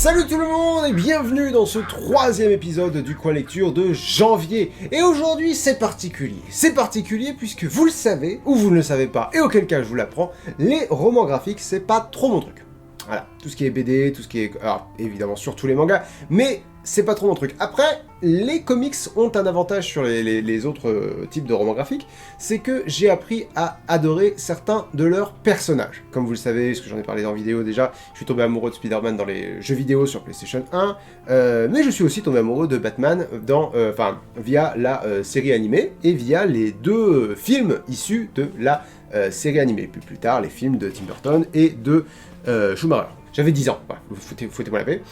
Salut tout le monde et bienvenue dans ce troisième épisode du Coin Lecture de janvier. Et aujourd'hui c'est particulier. C'est particulier puisque vous le savez, ou vous ne le savez pas, et auquel cas je vous l'apprends, les romans graphiques c'est pas trop mon truc. Voilà, tout ce qui est BD, tout ce qui est... Alors évidemment surtout les mangas, mais c'est pas trop mon truc. Après, les comics ont un avantage sur les autres types de romans graphiques, c'est que j'ai appris à adorer certains de leurs personnages. Comme vous le savez, parce que j'en ai parlé en vidéo déjà, je suis tombé amoureux de Spider-Man dans les jeux vidéo sur PlayStation 1, mais je suis aussi tombé amoureux de Batman via la série animée et via les deux films issus de la série animée. Puis plus tard, les films de Tim Burton et de Schumacher. J'avais 10 ans, ouais, foutez-moi la paix.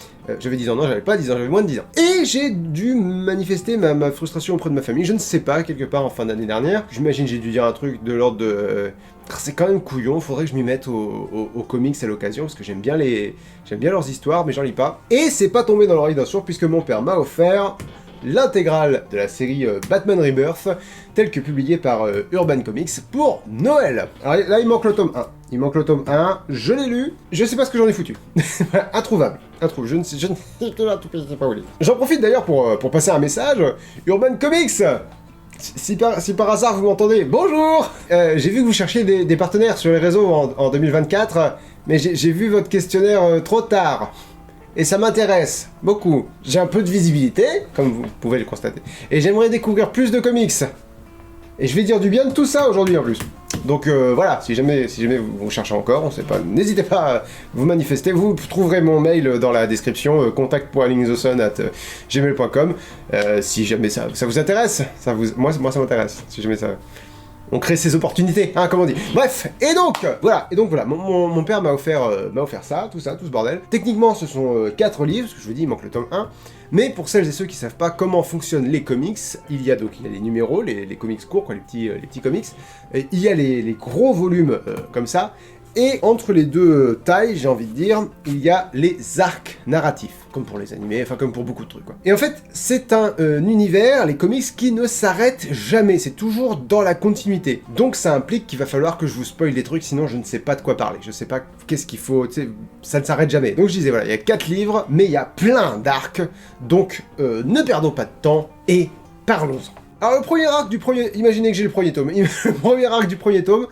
J'avais 10 ans, non, j'avais pas 10 ans, j'avais moins de 10 ans. Et j'ai dû manifester ma frustration auprès de ma famille, je ne sais pas, quelque part en fin d'année dernière. J'imagine j'ai dû dire un truc de l'ordre de... c'est quand même couillon, faudrait que je m'y mette aux comics à l'occasion, parce que j'aime bien leurs histoires, mais j'en lis pas. Et c'est pas tombé dans l'oreille d'un sourd, puisque mon père m'a offert l'intégrale de la série Batman Rebirth, telle que publiée par Urban Comics pour Noël. Alors là, il manque le tome 1. Il manque le tome 1, je l'ai lu, je sais pas ce que j'en ai foutu. Introuvable. Je ne sais pas où il est. J'en profite d'ailleurs pour passer un message. Urban Comics, si par hasard vous m'entendez, bonjour. J'ai vu que vous cherchiez des partenaires sur les réseaux en 2024, mais j'ai vu votre questionnaire trop tard. Et ça m'intéresse beaucoup. J'ai un peu de visibilité, comme vous pouvez le constater. Et j'aimerais découvrir plus de comics. Et je vais dire du bien de tout ça aujourd'hui en plus. Donc voilà, si jamais vous cherchez encore, on sait pas, n'hésitez pas à vous manifester. Vous trouverez mon mail dans la description, contact.linkthesun@gmail.com. Si jamais ça vous intéresse, moi ça m'intéresse. Si jamais ça... On crée ces opportunités, hein, comme on dit. Bref, et donc voilà, mon père m'a offert ça, tout ce bordel. Techniquement, ce sont 4 livres, parce que je vous dis, il manque le tome 1. Mais pour celles et ceux qui savent pas comment fonctionnent les comics, il y a les numéros, les comics courts, quoi, les petits comics. Et il y a les gros volumes comme ça. Et entre les deux tailles, j'ai envie de dire, il y a les arcs narratifs, comme pour les animés, enfin comme pour beaucoup de trucs, quoi. Et en fait, c'est un univers, les comics, qui ne s'arrête jamais, c'est toujours dans la continuité. Donc ça implique qu'il va falloir que je vous spoil des trucs, sinon je ne sais pas de quoi parler, je sais pas qu'est-ce qu'il faut, tu sais, ça ne s'arrête jamais. Donc je disais, voilà, il y a 4 livres, mais il y a plein d'arcs, donc ne perdons pas de temps, et parlons-en. Alors le premier arc du premier... Imaginez que j'ai le premier tome. Le premier arc du premier tome,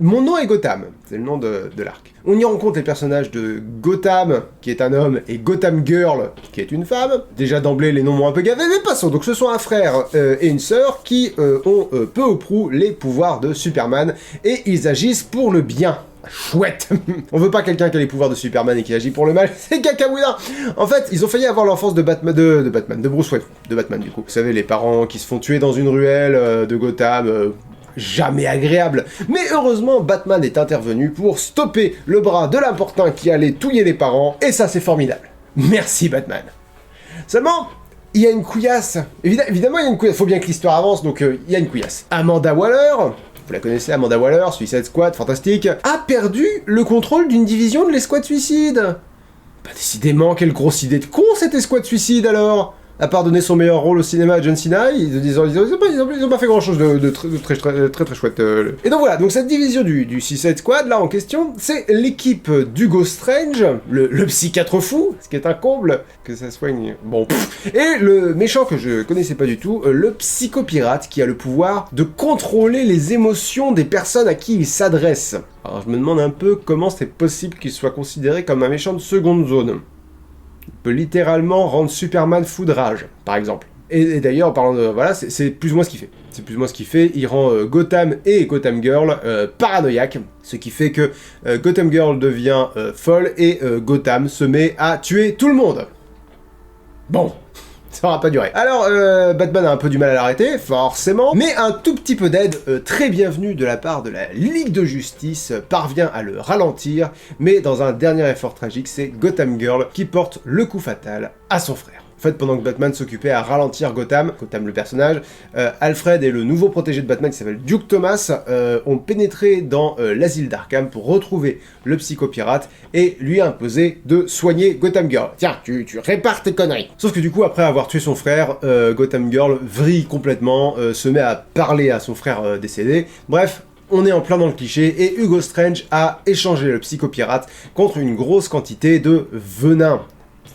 mon nom est Gotham, c'est le nom de l'arc. On y rencontre les personnages de Gotham, qui est un homme, et Gotham Girl, qui est une femme. Déjà d'emblée, les noms m'ont un peu gavé, mais passons. Donc ce sont un frère et une sœur qui ont peu ou prou les pouvoirs de Superman, et ils agissent pour le bien. Chouette. On veut pas quelqu'un qui a les pouvoirs de Superman et qui agit pour le mal, c'est cacaouina. En fait, ils ont failli avoir l'enfance de Bruce Wayne, de Batman du coup. Vous savez, les parents qui se font tuer dans une ruelle de Gotham, jamais agréable. Mais heureusement, Batman est intervenu pour stopper le bras de l'importun qui allait touiller les parents, et ça c'est formidable. Merci Batman. Seulement... il y a une couillasse. Évidemment, il y a une couillasse. Faut bien que l'histoire avance, donc il y a une couillasse. Amanda Waller, vous la connaissez, Amanda Waller, Suicide Squad, fantastique, a perdu le contrôle d'une division de l'escouade suicide. Bah décidément, quelle grosse idée de con cette escouade suicide alors. À part donner son meilleur rôle au cinéma à John Cena, ils ont pas fait grand chose de très chouette. Et donc voilà, donc cette division du Suicide Squad, là en question, c'est l'équipe d'Hugo Strange, le psychiatre fou, ce qui est un comble, que ça soigne, bon, et le méchant que je connaissais pas du tout, le psychopirate, qui a le pouvoir de contrôler les émotions des personnes à qui il s'adresse. Alors je me demande un peu comment c'est possible qu'il soit considéré comme un méchant de seconde zone. Il peut littéralement rendre Superman fou de rage, par exemple. Et d'ailleurs, en parlant de... voilà, c'est plus ou moins ce qu'il fait. C'est plus ou moins ce qu'il fait. Il rend Gotham et Gotham Girl paranoïaques, ce qui fait que Gotham Girl devient folle et Gotham se met à tuer tout le monde. Bon, ça aura pas duré. Alors, Batman a un peu du mal à l'arrêter, forcément, mais un tout petit peu d'aide très bienvenue de la part de la Ligue de Justice parvient à le ralentir, mais dans un dernier effort tragique, c'est Gotham Girl qui porte le coup fatal à son frère. En fait, pendant que Batman s'occupait à ralentir Gotham le personnage, Alfred et le nouveau protégé de Batman qui s'appelle Duke Thomas ont pénétré dans l'asile d'Arkham pour retrouver le psychopirate et lui imposer de soigner Gotham Girl. Tiens, tu répares tes conneries. Sauf que du coup, après avoir tué son frère, Gotham Girl vrille complètement, se met à parler à son frère décédé. Bref, on est en plein dans le cliché et Hugo Strange a échangé le psychopirate contre une grosse quantité de venin.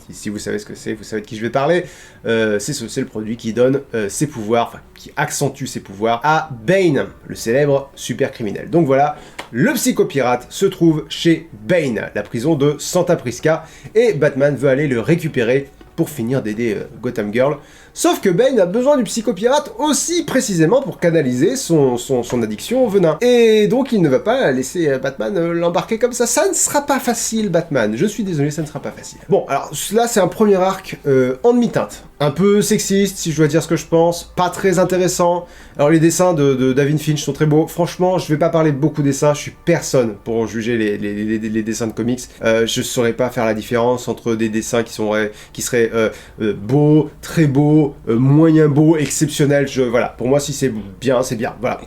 Si vous savez ce que c'est, vous savez de qui je vais parler. C'est le produit qui donne ses pouvoirs, enfin qui accentue ses pouvoirs à Bane, le célèbre super criminel. Donc voilà, le psychopirate se trouve chez Bane, la prison de Santa Prisca, et Batman veut aller le récupérer pour finir d'aider Gotham Girl. Sauf que Bane a besoin du psychopirate aussi précisément pour canaliser son addiction au venin. Et donc il ne va pas laisser Batman l'embarquer comme ça. Ça ne sera pas facile, Batman. Je suis désolé, ça ne sera pas facile. Bon, alors là c'est un premier arc en demi-teinte. Un peu sexiste, si je dois dire ce que je pense. Pas très intéressant. Alors les dessins de David Finch sont très beaux. Franchement, je vais pas parler de beaucoup de dessins. Je suis personne pour juger les dessins de comics. Je saurais pas faire la différence entre des dessins qui seraient beaux, très beaux, moyen beau, exceptionnel, voilà. Pour moi, si c'est bien, c'est bien, voilà.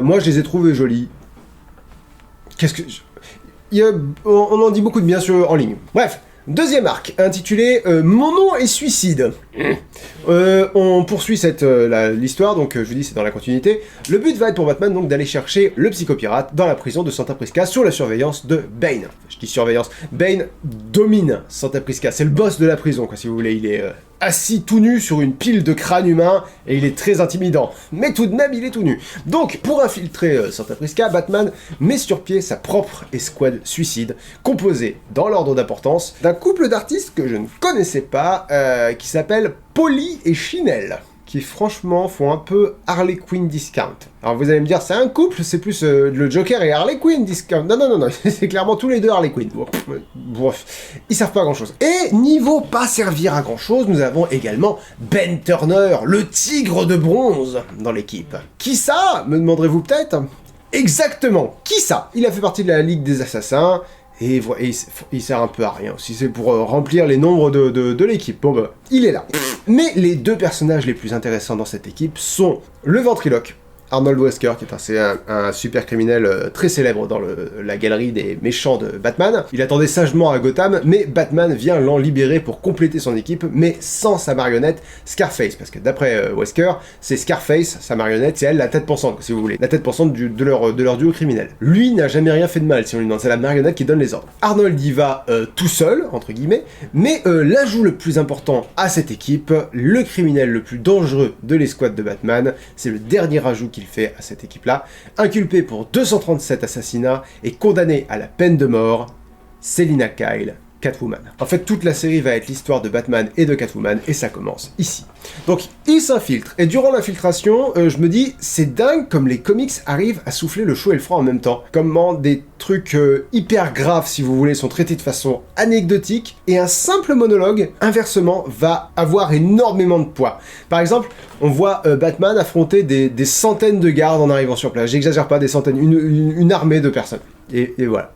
Moi, je les ai trouvés jolis. On en dit beaucoup de bien en ligne. Bref, deuxième arc, intitulé Mon nom est Suicide. On poursuit l'histoire, donc je vous dis, c'est dans la continuité. Le but va être pour Batman donc d'aller chercher le psychopirate dans la prison de Santa Prisca sous la surveillance de Bane. Je dis surveillance, Bane domine Santa Prisca, c'est le boss de la prison, quoi, si vous voulez. Il est assis tout nu sur une pile de crânes humains et il est très intimidant. Mais tout de même, il est tout nu. Donc, pour infiltrer Santa Prisca, Batman met sur pied sa propre escouade suicide, composée, dans l'ordre d'importance, d'un couple d'artistes que je ne connaissais pas, qui s'appelle Polly et Chinelle, qui franchement font un peu Harley Quinn discount. Alors vous allez me dire, c'est un couple, c'est plus le Joker et Harley Quinn discount. Non, c'est clairement tous les deux Harley Quinn. Bref, ils servent pas à grand chose. Et niveau pas servir à grand chose, nous avons également Ben Turner, le tigre de bronze, dans l'équipe. Qui ça, me demanderez-vous peut-être? Exactement, qui ça? Il a fait partie de la Ligue des Assassins, et il sert un peu à rien aussi, c'est pour remplir les nombres de l'équipe. Bon bah, il est là. Mais les deux personnages les plus intéressants dans cette équipe sont le ventriloque, Arnold Wesker, qui est un super criminel très célèbre dans la galerie des méchants de Batman. Il attendait sagement à Gotham, mais Batman vient l'en libérer pour compléter son équipe, mais sans sa marionnette Scarface, parce que d'après Wesker, c'est Scarface, sa marionnette, c'est elle la tête pensante, si vous voulez, la tête pensante de leur duo criminel. Lui n'a jamais rien fait de mal, si on lui demande, c'est la marionnette qui donne les ordres. Arnold y va tout seul, entre guillemets, mais l'ajout le plus important à cette équipe, le criminel le plus dangereux de l'escouade de Batman, c'est le dernier ajout qu'il fait à cette équipe-là, inculpé pour 237 assassinats et condamné à la peine de mort, Selina Kyle, Catwoman. En fait, toute la série va être l'histoire de Batman et de Catwoman, et ça commence ici. Donc, il s'infiltre, et durant l'infiltration, je me dis, c'est dingue comme les comics arrivent à souffler le chaud et le froid en même temps. Comment des trucs hyper graves, si vous voulez, sont traités de façon anecdotique, et un simple monologue, inversement, va avoir énormément de poids. Par exemple, on voit Batman affronter des centaines de gardes en arrivant sur place. J'exagère pas, des centaines, une armée de personnes. Et voilà.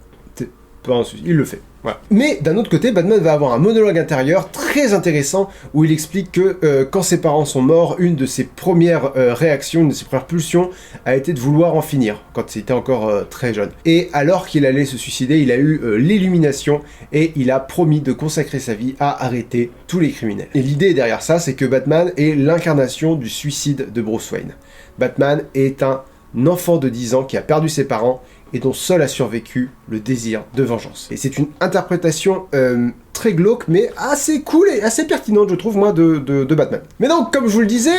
Pas un souci, il le fait. Voilà. Mais d'un autre côté, Batman va avoir un monologue intérieur très intéressant où il explique que quand ses parents sont morts, une de ses premières réactions, une de ses premières pulsions a été de vouloir en finir quand il était encore très jeune. Et alors qu'il allait se suicider, il a eu l'illumination et il a promis de consacrer sa vie à arrêter tous les criminels. Et l'idée derrière ça, c'est que Batman est l'incarnation du suicide de Bruce Wayne. Batman est un enfant de 10 ans qui a perdu ses parents et dont seul a survécu le désir de vengeance. Et c'est une interprétation très glauque, mais assez cool et assez pertinente, je trouve, moi, de Batman. Mais donc, comme je vous le disais,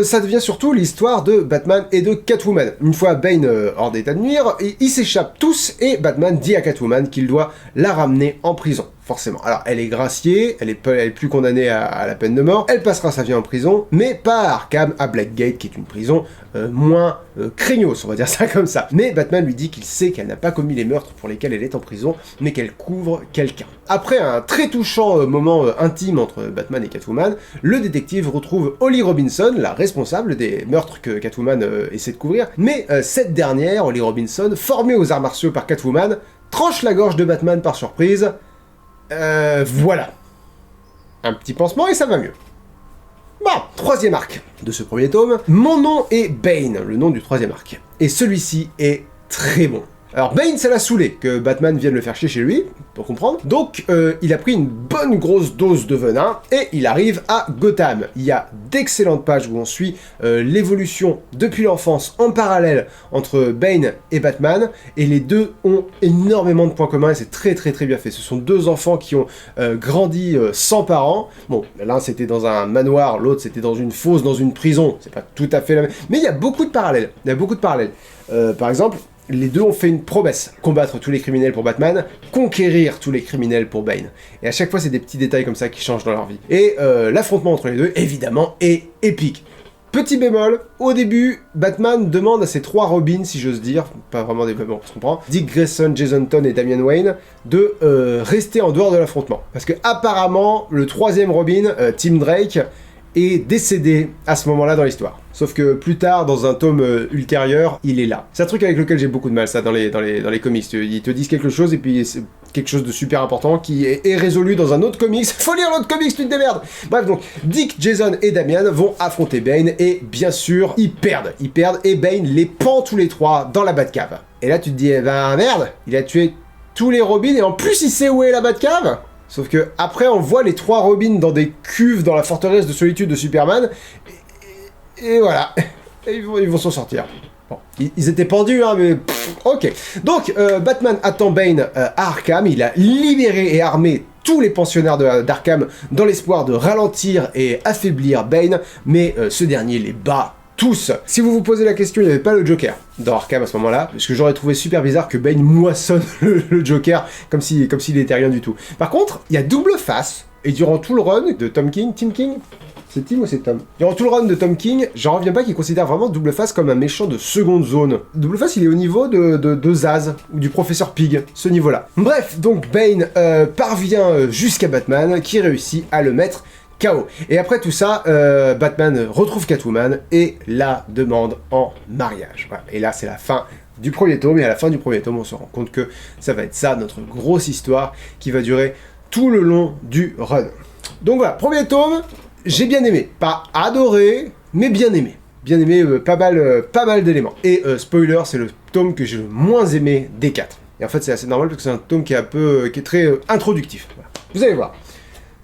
ça devient surtout l'histoire de Batman et de Catwoman. Une fois Bane hors d'état de nuire, ils s'échappent tous, et Batman dit à Catwoman qu'il doit la ramener en prison. Forcément. Alors, elle est graciée, elle est plus condamnée à la peine de mort, elle passera sa vie en prison, mais pas à Arkham, à Blackgate, qui est une prison moins craignos, on va dire ça comme ça. Mais Batman lui dit qu'il sait qu'elle n'a pas commis les meurtres pour lesquels elle est en prison, mais qu'elle couvre quelqu'un. Après un très touchant moment intime entre Batman et Catwoman, le détective retrouve Holly Robinson, la responsable des meurtres que Catwoman essaie de couvrir, mais cette dernière, Holly Robinson, formée aux arts martiaux par Catwoman, tranche la gorge de Batman par surprise. Voilà. Un petit pansement et ça va mieux. Bon, troisième arc de ce premier tome. Mon nom est Bane, le nom du troisième arc. Et celui-ci est très bon. Alors Bane, ça l'a saoulé que Batman vienne le faire chier chez lui, pour comprendre. Donc il a pris une bonne grosse dose de venin et il arrive à Gotham. Il y a d'excellentes pages où on suit l'évolution depuis l'enfance en parallèle entre Bane et Batman, et les deux ont énormément de points communs et c'est très très très bien fait. Ce sont deux enfants qui ont grandi sans parents. Bon, l'un c'était dans un manoir, l'autre c'était dans une fosse, dans une prison. C'est pas tout à fait la même. Mais il y a beaucoup de parallèles. Il y a beaucoup de parallèles. Par exemple, les deux ont fait une promesse, combattre tous les criminels pour Batman, conquérir tous les criminels pour Bane. Et à chaque fois, c'est des petits détails comme ça qui changent dans leur vie. Et l'affrontement entre les deux, évidemment, est épique. Petit bémol, au début, Batman demande à ses trois Robins, si j'ose dire, pas vraiment des bon, on se comprend, Dick Grayson, Jason Todd et Damian Wayne, de rester en dehors de l'affrontement. Parce que apparemment, le troisième Robin, Tim Drake, est décédé à ce moment-là dans l'histoire. Sauf que plus tard, dans un tome ultérieur, il est là. C'est un truc avec lequel j'ai beaucoup de mal, ça, dans les comics. Ils te disent quelque chose, et puis c'est quelque chose de super important qui est résolu dans un autre comics. Faut lire l'autre comics, tu te démerdes. Bref, donc, Dick, Jason et Damian vont affronter Bane, et bien sûr, ils perdent, et Bane les pend tous les trois dans la Batcave. Et là, tu te dis, eh ben merde, il a tué tous les Robins, et en plus, il sait où est la Batcave. Sauf que après on voit les trois Robins dans des cuves dans la forteresse de solitude de Superman, et voilà, et ils vont s'en sortir. Bon, ils étaient pendus, hein, mais ok. Donc, Batman attend Bane à Arkham, il a libéré et armé tous les pensionnaires d'Arkham dans l'espoir de ralentir et affaiblir Bane, mais ce dernier les bat tous. Si vous vous posez la question, il n'y avait pas le Joker dans Arkham à ce moment-là, parce que j'aurais trouvé super bizarre que Bane moissonne le Joker comme s'il était rien du tout. Par contre, il y a Double Face, et durant tout le run de Tim King, c'est Tim ou c'est Tom? Durant tout le run de Tom King, j'en reviens pas qu'il considère vraiment Double Face comme un méchant de seconde zone. Double Face, il est au niveau de Zaz, ou du Professeur Pig, ce niveau-là. Bref, donc Bane parvient jusqu'à Batman, qui réussit à le mettre KO. Et après tout ça, Batman retrouve Catwoman et la demande en mariage. Voilà. Et là, c'est la fin du premier tome, et à la fin du premier tome, on se rend compte que ça va être ça, notre grosse histoire, qui va durer tout le long du run. Donc voilà, premier tome, j'ai bien aimé. Pas adoré, mais bien aimé. Bien aimé, pas mal d'éléments. Et spoiler, c'est le tome que j'ai le moins aimé des 4. Et en fait, c'est assez normal, parce que c'est un tome qui est très introductif. Voilà. Vous allez voir.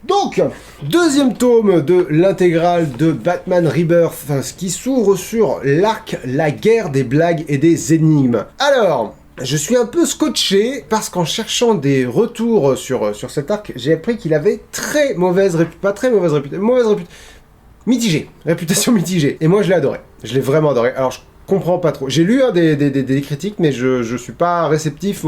Donc, deuxième tome de l'intégrale de Batman Rebirth, ce qui s'ouvre sur l'arc La guerre des blagues et des énigmes. Alors, je suis un peu scotché, parce qu'en cherchant des retours sur cet arc, j'ai appris qu'il avait réputation mitigée. Et moi, je l'ai adoré. Je l'ai vraiment adoré. Alors, je comprends pas trop. J'ai lu des critiques, mais je suis pas réceptif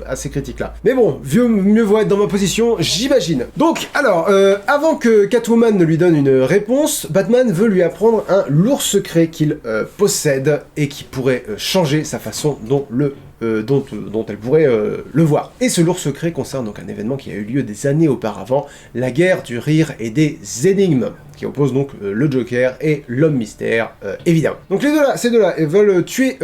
à ces critiques-là. Mais bon, mieux vaut être dans ma position, j'imagine. Donc, alors, avant que Catwoman ne lui donne une réponse, Batman veut lui apprendre un lourd secret qu'il possède et qui pourrait changer sa façon dont elle pourrait le voir. Et ce lourd secret concerne donc un événement qui a eu lieu des années auparavant, la guerre du rire et des énigmes, qui oppose donc le Joker et l'homme mystère, évidemment. Donc ces deux-là, ils veulent tuer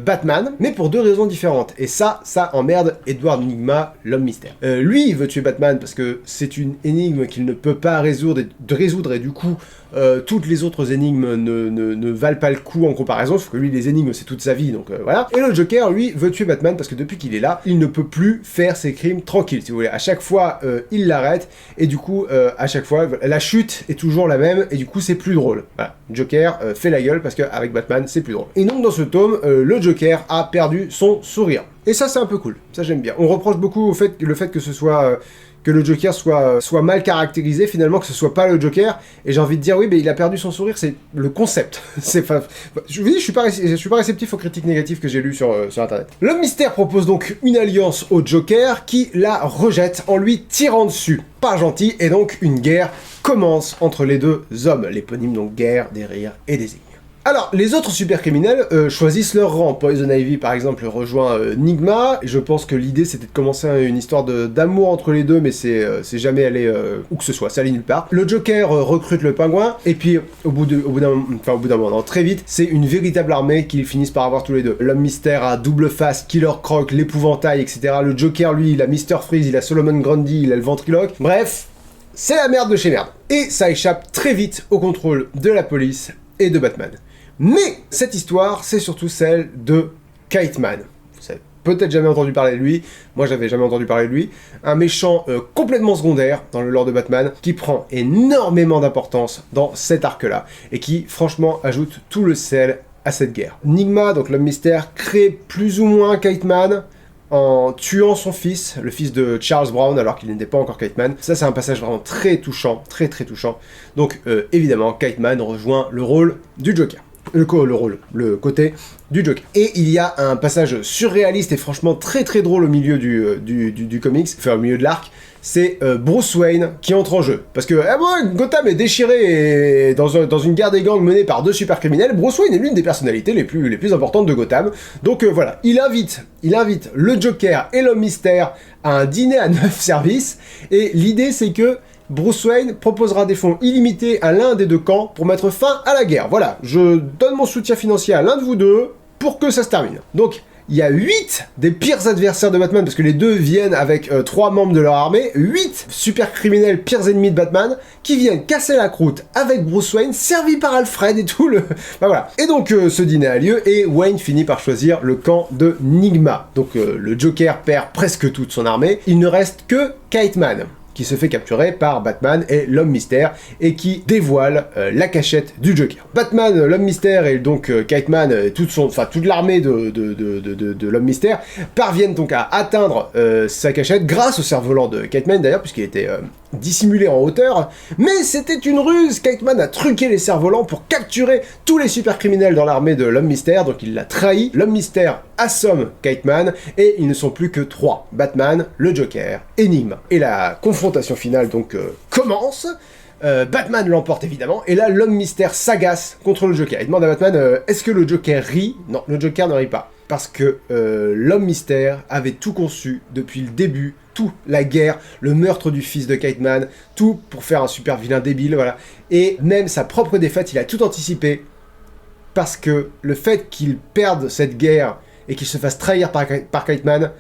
Batman, mais pour deux raisons différentes. Et ça emmerde Edward Nygma, l'homme mystère. Lui, il veut tuer Batman parce que c'est une énigme qu'il ne peut pas résoudre, et du coup, toutes les autres énigmes ne valent pas le coup en comparaison, sauf que lui, les énigmes, c'est toute sa vie, donc voilà. Et le Joker, lui, veut tuer Batman parce que depuis qu'il est là, il ne peut plus faire ses crimes tranquille, si vous voulez. À chaque fois, il l'arrête, et du coup, à chaque fois, la chute est toujours la même, et du coup, c'est plus drôle. Voilà. Joker fait la gueule parce qu'avec Batman, c'est plus drôle. Et donc, dans ce tome, le Joker a perdu son sourire. Et ça, c'est un peu cool. Ça, j'aime bien. On reproche beaucoup le fait que ce soit... que le Joker soit mal caractérisé, finalement, que ce soit pas le Joker, et j'ai envie de dire, oui, mais il a perdu son sourire, c'est le concept. Je vous dis, je suis pas réceptif aux critiques négatives que j'ai lues sur Internet. L'homme mystère propose donc une alliance au Joker, qui la rejette en lui tirant dessus. Pas gentil, et donc une guerre commence entre les deux hommes, l'éponyme donc guerre des rires et des énigmes. Alors, les autres super criminels choisissent leur rang. Poison Ivy, par exemple, rejoint Nygma. Je pense que l'idée, c'était de commencer une histoire d'amour entre les deux, mais c'est jamais allé où que ce soit, ça allait nulle part. Le Joker recrute le Pingouin, et puis, au bout d'un moment, très vite, c'est une véritable armée qu'ils finissent par avoir tous les deux. L'homme mystère a Double Face, Killer Croc, l'épouvantail, etc. Le Joker, lui, il a Mr. Freeze, il a Solomon Grundy, il a le ventriloque. Bref, c'est la merde de chez merde. Et ça échappe très vite au contrôle de la police et de Batman. Mais cette histoire, c'est surtout celle de Kite Man. Vous savez peut-être jamais entendu parler de lui, moi j'avais jamais entendu parler de lui, un méchant complètement secondaire dans le lore de Batman, qui prend énormément d'importance dans cet arc-là, et qui franchement ajoute tout le sel à cette guerre. Nigma, donc l'homme mystère, crée plus ou moins Kite Man, en tuant son fils, le fils de Charles Brown, alors qu'il n'était pas encore Kite Man. Ça, c'est un passage vraiment très touchant, très touchant. Donc, évidemment, Kite Man rejoint le rôle du Joker. Le côté du Joker. Et il y a un passage surréaliste et franchement très drôle au milieu du comics, enfin au milieu de l'arc. C'est Bruce Wayne qui entre en jeu. Parce que Gotham est déchiré et dans une guerre des gangs menée par 2 super criminels. Bruce Wayne est l'une des personnalités les plus importantes de Gotham. Donc voilà, il invite le Joker et l'homme mystère à un dîner à 9 services. Et l'idée c'est que Bruce Wayne proposera des fonds illimités à l'un des 2 camps pour mettre fin à la guerre. Voilà, je donne mon soutien financier à l'un de vous deux pour que ça se termine. Donc, il y a 8 des pires adversaires de Batman, parce que les 2 viennent avec 3 membres de leur armée, 8 super criminels pires ennemis de Batman, qui viennent casser la croûte avec Bruce Wayne, servi par Alfred et tout le... Bah voilà. Et donc ce dîner a lieu, et Wayne finit par choisir le camp de Nigma. Donc le Joker perd presque toute son armée, il ne reste que Kite Man, qui se fait capturer par Batman et l'homme mystère, et qui dévoile la cachette du Joker. Batman, l'homme mystère et donc Kite Man, toute l'armée de l'homme mystère, parviennent donc à atteindre sa cachette, grâce au cerf-volant de Kite Man d'ailleurs, puisqu'il était dissimulé en hauteur, mais c'était une ruse. Kite Man a truqué les cerfs-volants pour capturer tous les super criminels dans l'armée de l'homme mystère, donc il l'a trahi. L'homme mystère assomme Kite Man, et ils ne sont plus que 3, Batman, le Joker et Nigma. Et la confrontation finale donc commence. Batman l'emporte évidemment, et là l'homme mystère s'agace contre le Joker. Il demande à Batman est-ce que le Joker rit? Non, le Joker ne rit pas. Parce que l'homme mystère avait tout conçu depuis le début, tout, la guerre, le meurtre du fils de Kite Man, tout pour faire un super vilain débile, voilà. Et même sa propre défaite, il a tout anticipé, parce que le fait qu'il perde cette guerre et qu'il se fasse trahir par Kite Man,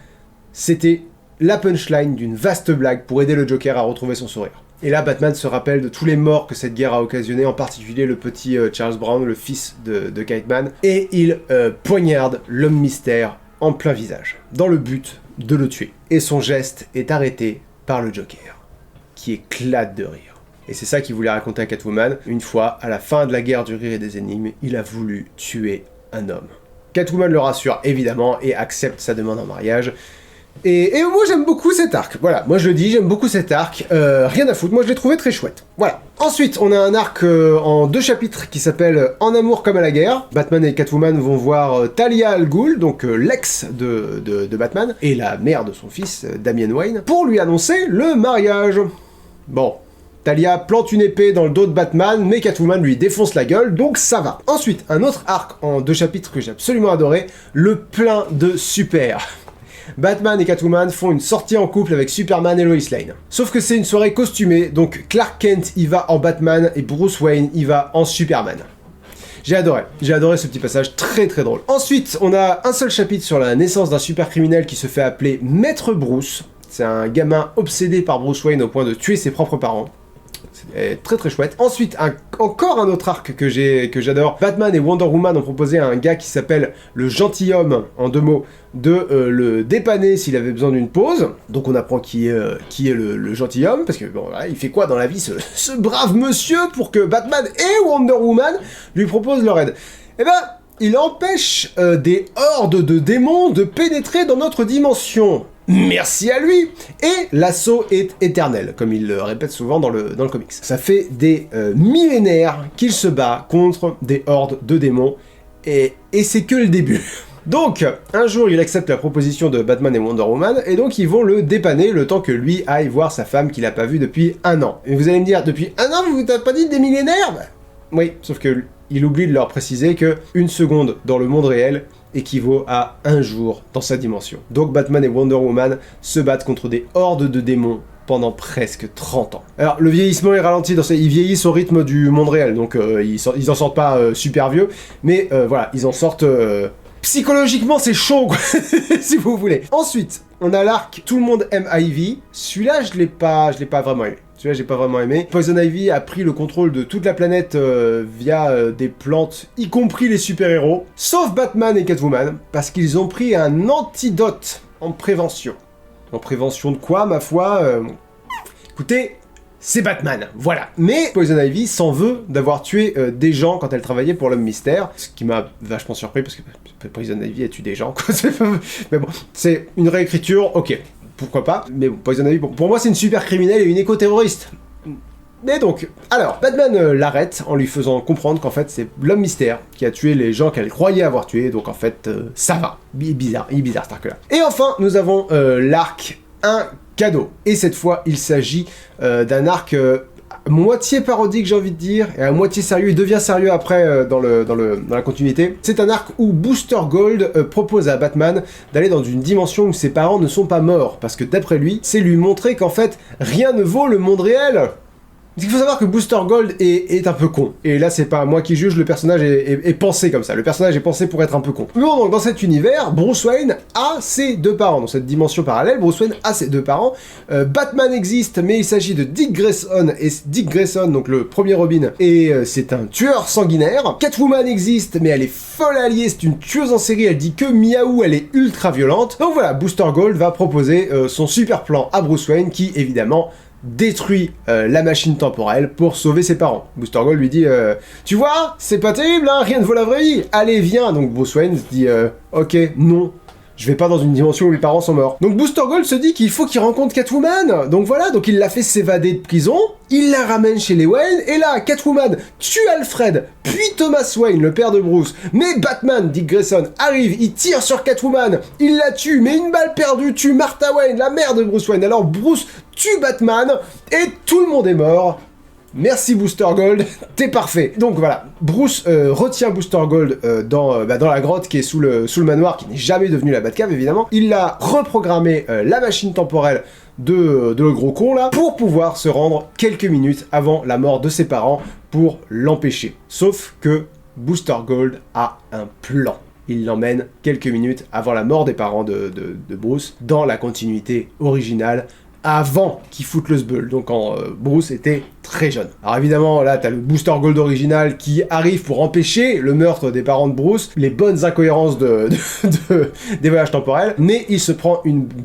c'était la punchline d'une vaste blague pour aider le Joker à retrouver son sourire. Et là, Batman se rappelle de tous les morts que cette guerre a occasionné, en particulier le petit Charles Brown, le fils de Kite Man, et il poignarde l'homme mystère en plein visage, dans le but de le tuer. Et son geste est arrêté par le Joker, qui éclate de rire. Et c'est ça qu'il voulait raconter à Catwoman. Une fois, à la fin de la guerre du rire et des énigmes, il a voulu tuer un homme. Catwoman le rassure évidemment et accepte sa demande en mariage. Et moi j'aime beaucoup cet arc, voilà, moi je le dis, j'aime beaucoup cet arc, rien à foutre, moi je l'ai trouvé très chouette, voilà. Ensuite, on a un arc en 2 chapitres qui s'appelle En amour comme à la guerre. Batman et Catwoman vont voir Talia al Ghul, donc l'ex de Batman, et la mère de son fils, Damian Wayne, pour lui annoncer le mariage. Bon, Talia plante une épée dans le dos de Batman, mais Catwoman lui défonce la gueule, donc ça va. Ensuite, un autre arc en 2 chapitres que j'ai absolument adoré, le plein de super. Batman et Catwoman font une sortie en couple avec Superman et Lois Lane. Sauf que c'est une soirée costumée, donc Clark Kent y va en Batman et Bruce Wayne y va en Superman. J'ai adoré ce petit passage, très drôle. Ensuite, on a un seul chapitre sur la naissance d'un super criminel qui se fait appeler Maître Bruce. C'est un gamin obsédé par Bruce Wayne au point de tuer ses propres parents. C'est très chouette. Ensuite, encore un autre arc que j'adore. Batman et Wonder Woman ont proposé à un gars qui s'appelle le gentilhomme, en 2 mots, de le dépanner s'il avait besoin d'une pause. Donc on apprend qui est le gentilhomme, parce que bon, voilà, il fait quoi dans la vie ce brave monsieur pour que Batman et Wonder Woman lui proposent leur aide? Eh ben, il empêche des hordes de démons de pénétrer dans notre dimension. Merci à lui. Et l'assaut est éternel, comme il le répète souvent dans le comics. Ça fait des millénaires qu'il se bat contre des hordes de démons, et c'est que le début. Donc, un jour, il accepte la proposition de Batman et Wonder Woman, et donc ils vont le dépanner le temps que lui aille voir sa femme qu'il a pas vue depuis 1 an. Et vous allez me dire, depuis 1 an, vous t'avez pas dit des millénaires? Bah, oui, sauf que il oublie de leur préciser que 1 seconde dans le monde réel équivaut à 1 jour dans sa dimension. Donc Batman et Wonder Woman se battent contre des hordes de démons pendant presque 30 ans. Alors le vieillissement est ralenti, ils vieillissent au rythme du monde réel, donc ils en sortent pas super vieux, mais voilà, ils en sortent... Psychologiquement c'est chaud quoi, si vous voulez. Ensuite, on a l'arc Tout le monde aime Ivy. Celui-là je l'ai pas vraiment aimé. Celui-là, j'ai pas vraiment aimé. Poison Ivy a pris le contrôle de toute la planète via des plantes, y compris les super-héros, sauf Batman et Catwoman, parce qu'ils ont pris un antidote en prévention. En prévention de quoi, ma foi Écoutez, c'est Batman, voilà. Mais Poison Ivy s'en veut d'avoir tué des gens quand elle travaillait pour l'Homme Mystère, ce qui m'a vachement surpris, parce que Poison Ivy a tué des gens, quoi. Mais bon, c'est une réécriture, ok, pourquoi pas. Mais bon, Poison Ivy, pour moi, c'est une super criminelle et une éco-terroriste. Mais donc, alors, Batman l'arrête en lui faisant comprendre qu'en fait, c'est l'Homme Mystère qui a tué les gens qu'elle croyait avoir tués, donc en fait, ça va. Il est bizarre cet arc-là. Et enfin, nous avons l'arc 1 cadeau. Et cette fois, il s'agit d'un arc moitié parodique, j'ai envie de dire, et à moitié sérieux. Il devient sérieux après dans la continuité. C'est un arc où Booster Gold propose à Batman d'aller dans une dimension où ses parents ne sont pas morts, parce que d'après lui, c'est lui montrer qu'en fait, rien ne vaut le monde réel. Il faut savoir que Booster Gold est un peu con. Et là, c'est pas moi qui juge, le personnage est pensé comme ça. Le personnage est pensé pour être un peu con. Mais bon, donc dans cet univers, Bruce Wayne a ses deux parents. Dans cette dimension parallèle, Bruce Wayne a ses deux parents. Batman existe, mais il s'agit de Dick Grayson. Et Dick Grayson, donc le premier Robin, et c'est un tueur sanguinaire. Catwoman existe, mais elle est folle alliée, c'est une tueuse en série. Elle dit que miaou, elle est ultra violente. Donc voilà, Booster Gold va proposer son super plan à Bruce Wayne, qui évidemment détruit la machine temporelle pour sauver ses parents. Booster Gold lui dit tu vois, c'est pas terrible, hein, rien ne vaut la vraie vie. Allez, viens. Donc Bruce Wayne se dit ok, non. Je vais pas dans une dimension où mes parents sont morts. Donc Booster Gold se dit qu'il faut qu'il rencontre Catwoman. Donc voilà, donc il l'a fait s'évader de prison, il la ramène chez les Wayne, et là, Catwoman tue Alfred, puis Thomas Wayne, le père de Bruce. Mais Batman, Dick Grayson, arrive, il tire sur Catwoman, il la tue, mais une balle perdue tue Martha Wayne, la mère de Bruce Wayne. Alors Bruce tue Batman, et tout le monde est mort. Merci Booster Gold, t'es parfait. Donc voilà, Bruce retient Booster Gold dans la grotte qui est sous le manoir, qui n'est jamais devenu la Batcave évidemment. Il a reprogrammé la machine temporelle de le gros con là, pour pouvoir se rendre quelques minutes avant la mort de ses parents pour l'empêcher. Sauf que Booster Gold a un plan. Il l'emmène quelques minutes avant la mort des parents de Bruce dans la continuité originale, avant qu'il foute le sbeul, donc quand Bruce était très jeune. Alors évidemment, là, t'as le Booster Gold original qui arrive pour empêcher le meurtre des parents de Bruce, les bonnes incohérences des voyages temporels, mais il se prend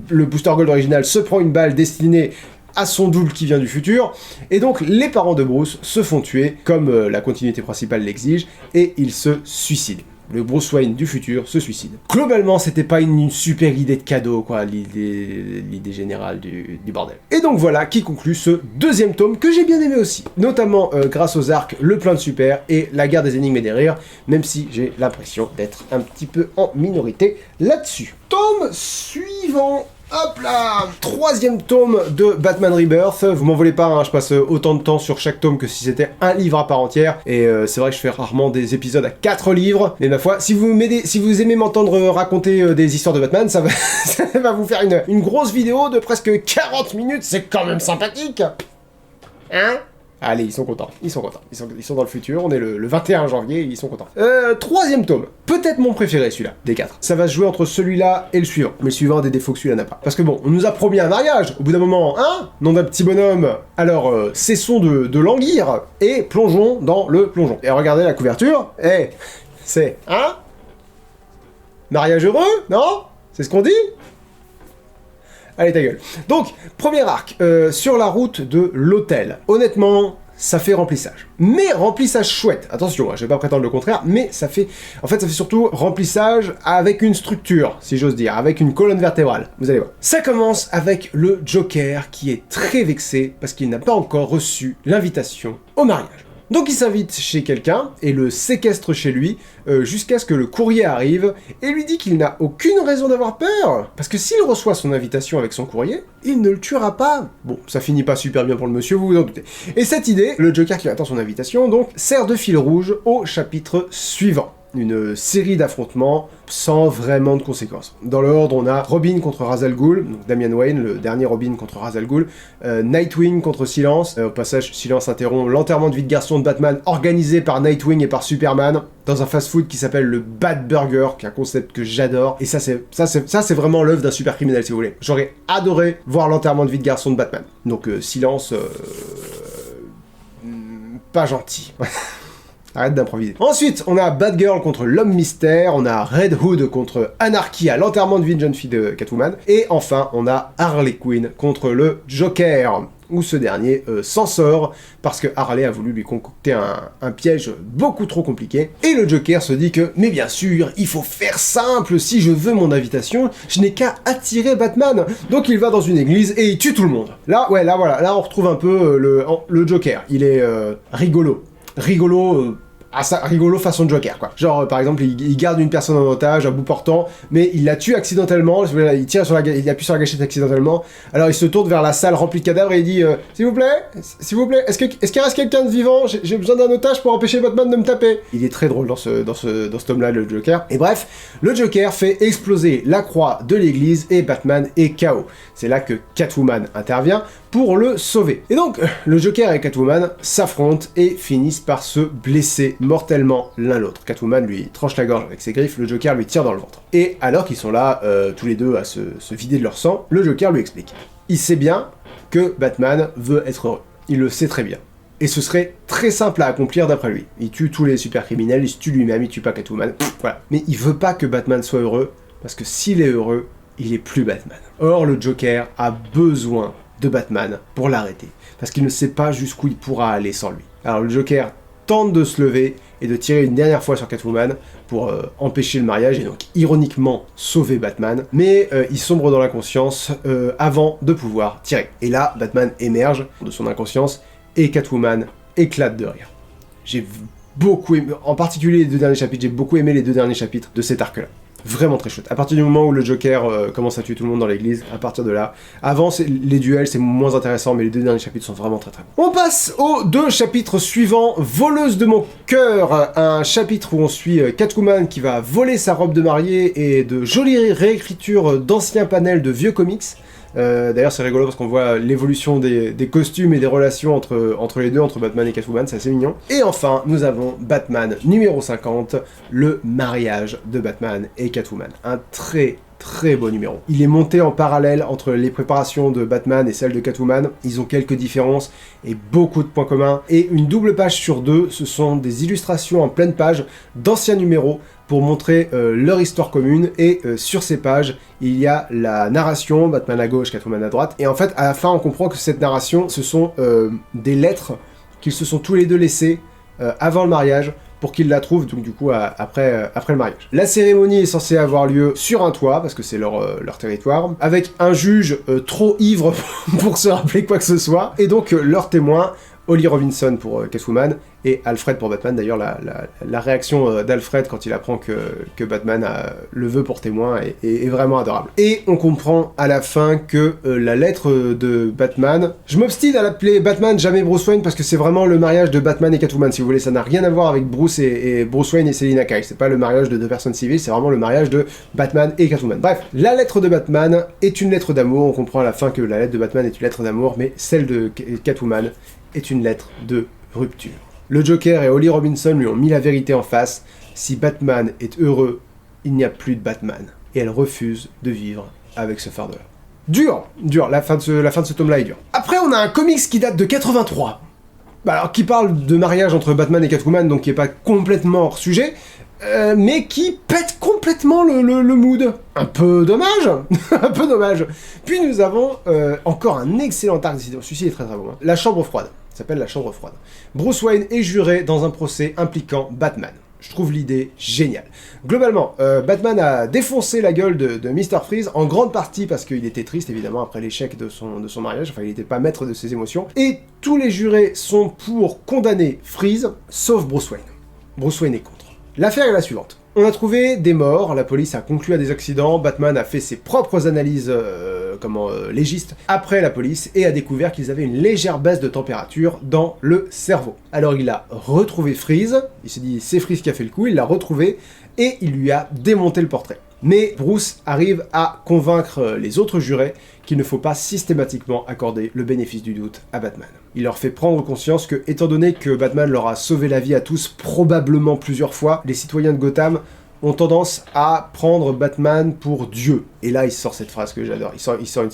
le Booster Gold original se prend une balle destinée à son double qui vient du futur, et donc les parents de Bruce se font tuer, comme la continuité principale l'exige, et ils se suicident. Le Bruce Wayne du futur se suicide. Globalement, c'était pas une super idée de cadeau, quoi, l'idée générale du bordel. Et donc voilà qui conclut ce deuxième tome, que j'ai bien aimé aussi. Notamment grâce aux arcs Le Plein de Super et La Guerre des Énigmes et des Rires, même si j'ai l'impression d'être un petit peu en minorité là-dessus. Tome suivant. Hop là! Troisième tome de Batman Rebirth. Vous m'en voulez pas, hein, je passe autant de temps sur chaque tome que si c'était un livre à part entière. Et c'est vrai que je fais rarement des épisodes à 4 livres. Mais ma foi, si vous aimez m'entendre raconter des histoires de Batman, ça va vous faire une grosse vidéo de presque 40 minutes. C'est quand même sympathique! Hein? Allez, ils sont contents, ils sont dans le futur, on est le 21 janvier, ils sont contents. Troisième tome, peut-être mon préféré celui-là, des 4. Ça va se jouer entre celui-là et le suivant, mais le suivant a des défauts que celui-là n'a pas. Parce que bon, on nous a promis un mariage, au bout d'un moment, hein, nom d'un petit bonhomme, alors cessons de languir, et plongeons dans le plongeon. Et regardez la couverture, c'est, hein? Mariage heureux, non? C'est ce qu'on dit? Allez ta gueule. Donc, premier arc, sur la route de l'hôtel. Honnêtement, ça fait remplissage. Mais remplissage chouette. Attention, je vais pas prétendre le contraire, mais ça fait surtout remplissage avec une structure, si j'ose dire, avec une colonne vertébrale. Vous allez voir. Ça commence avec le Joker qui est très vexé parce qu'il n'a pas encore reçu l'invitation au mariage. Donc il s'invite chez quelqu'un et le séquestre chez lui jusqu'à ce que le courrier arrive et lui dit qu'il n'a aucune raison d'avoir peur, parce que s'il reçoit son invitation avec son courrier, il ne le tuera pas. Bon, ça finit pas super bien pour le monsieur, vous vous en doutez. Et cette idée, le Joker qui attend son invitation, donc, sert de fil rouge au chapitre suivant. une série d'affrontements sans vraiment de conséquences. Dans l'ordre, on a Robin contre Ra's al Ghul, donc Damian Wayne, le dernier Robin contre Ra's al Ghul, Nightwing contre Silence, au passage, Silence interrompt l'enterrement de vie de garçon de Batman organisé par Nightwing et par Superman, dans un fast-food qui s'appelle le Bat Burger, qui est un concept que j'adore, et ça c'est vraiment l'œuvre d'un super criminel, si vous voulez. J'aurais adoré voir l'enterrement de vie de garçon de Batman. Donc Silence... pas gentil. Arrête d'improviser. Ensuite, on a Batgirl contre l'Homme Mystère, on a Red Hood contre Anarchy à l'enterrement de vie de jeune fille de Catwoman, et enfin, on a Harley Quinn contre le Joker, où ce dernier s'en sort, parce que Harley a voulu lui concocter un piège beaucoup trop compliqué, et le Joker se dit que, mais bien sûr, il faut faire simple, si je veux mon invitation, je n'ai qu'à attirer Batman, donc il va dans une église et il tue tout le monde. Là, voilà, là on retrouve un peu le Joker, il est rigolo, rigolo façon Joker, quoi. Genre, par exemple, il garde une personne en otage à bout portant, mais il la tue accidentellement, il tire sur il appuie sur la gâchette accidentellement, alors il se tourne vers la salle remplie de cadavres et il dit s'il vous plaît, est-ce qu'il reste quelqu'un de vivant? J'ai besoin d'un otage pour empêcher Batman de me taper. Il est très drôle dans ce tome-là, le Joker. Et bref, le Joker fait exploser la croix de l'église et Batman est KO. C'est là que Catwoman intervient pour le sauver. Et donc, le Joker et Catwoman s'affrontent et finissent par se blesser mortellement l'un l'autre. Catwoman lui tranche la gorge avec ses griffes, le Joker lui tire dans le ventre. Et alors qu'ils sont là, tous les deux à se vider de leur sang, le Joker lui explique. Il sait bien que Batman veut être heureux. Il le sait très bien. Et ce serait très simple à accomplir d'après lui. Il tue tous les super criminels, il se tue lui-même, il tue pas Catwoman, voilà. Mais il veut pas que Batman soit heureux, parce que s'il est heureux, il est plus Batman. Or, le Joker a besoin de Batman pour l'arrêter, parce qu'il ne sait pas jusqu'où il pourra aller sans lui. Alors le Joker tente de se lever et de tirer une dernière fois sur Catwoman pour empêcher le mariage et donc ironiquement sauver Batman, mais il sombre dans l'inconscience avant de pouvoir tirer. Et là, Batman émerge de son inconscience et Catwoman éclate de rire. J'ai beaucoup aimé, en particulier les deux derniers chapitres, j'ai beaucoup aimé les deux derniers chapitres de cet arc-là. Vraiment très chouette. À partir du moment où le Joker commence à tuer tout le monde dans l'église, à partir de là, avant les duels c'est moins intéressant, mais les deux derniers chapitres sont vraiment très très bons. On passe aux deux chapitres suivants. Voleuse de mon cœur, un chapitre où on suit Catwoman qui va voler sa robe de mariée et de jolies réécritures d'anciens panels de vieux comics. D'ailleurs c'est rigolo parce qu'on voit l'évolution des costumes et des relations entre les deux, entre Batman et Catwoman, c'est assez mignon. Et enfin, nous avons Batman numéro 50, le mariage de Batman et Catwoman. Un très beau numéro. Il est monté en parallèle entre les préparations de Batman et celles de Catwoman. Ils ont quelques différences et beaucoup de points communs. Et une double page sur deux, ce sont des illustrations en pleine page d'anciens numéros pour montrer leur histoire commune, et sur ces pages, il y a la narration, Batman à gauche, Catwoman à droite, et en fait, à la fin, on comprend que cette narration, ce sont des lettres qu'ils se sont tous les deux laissées avant le mariage, pour qu'ils la trouvent, donc du coup, après le mariage. La cérémonie est censée avoir lieu sur un toit, parce que c'est leur territoire, avec un juge trop ivre pour se rappeler quoi que ce soit, et donc leur témoin, Holly Robinson pour Catwoman, et Alfred pour Batman. D'ailleurs, la réaction d'Alfred quand il apprend que Batman le veut pour témoin est vraiment adorable. Et on comprend à la fin que la lettre de Batman... Je m'obstine à l'appeler Batman, jamais Bruce Wayne, parce que c'est vraiment le mariage de Batman et Catwoman, si vous voulez. Ça n'a rien à voir avec Bruce et Bruce Wayne et Selina Kyle. C'est pas le mariage de deux personnes civiles, c'est vraiment le mariage de Batman et Catwoman. Bref, la lettre de Batman est une lettre d'amour. On comprend à la fin que la lettre de Batman est une lettre d'amour, mais celle de Catwoman est une lettre de rupture. Le Joker et Holly Robinson lui ont mis la vérité en face. Si Batman est heureux, il n'y a plus de Batman. Et elle refuse de vivre avec ce fardeau-là. Dur, la fin de ce tome-là est dure. Après, on a un comics qui date de 83. Alors, qui parle de mariage entre Batman et Catwoman, donc qui est pas complètement hors sujet, mais qui pète complètement le mood. Un peu dommage. Un peu dommage. Puis nous avons encore un excellent arc, celui-ci est très très bon. Hein. La chambre froide. Ça s'appelle La Chambre froide. Bruce Wayne est juré dans un procès impliquant Batman. Je trouve l'idée géniale. Globalement, Batman a défoncé la gueule de Mr. Freeze, en grande partie parce qu'il était triste, évidemment, après l'échec de son mariage, enfin, il n'était pas maître de ses émotions, et tous les jurés sont pour condamner Freeze, sauf Bruce Wayne. Bruce Wayne est contre. L'affaire est la suivante. On a trouvé des morts, la police a conclu à des accidents, Batman a fait ses propres analyses légiste après la police et a découvert qu'ils avaient une légère baisse de température dans le cerveau. Alors il a retrouvé Freeze, il s'est dit c'est Freeze qui a fait le coup, il l'a retrouvé et il lui a démonté le portrait. Mais Bruce arrive à convaincre les autres jurés qu'il ne faut pas systématiquement accorder le bénéfice du doute à Batman. Il leur fait prendre conscience que, étant donné que Batman leur a sauvé la vie à tous, probablement plusieurs fois, les citoyens de Gotham ont tendance à prendre Batman pour Dieu. Et là, il sort cette phrase que j'adore, il sort une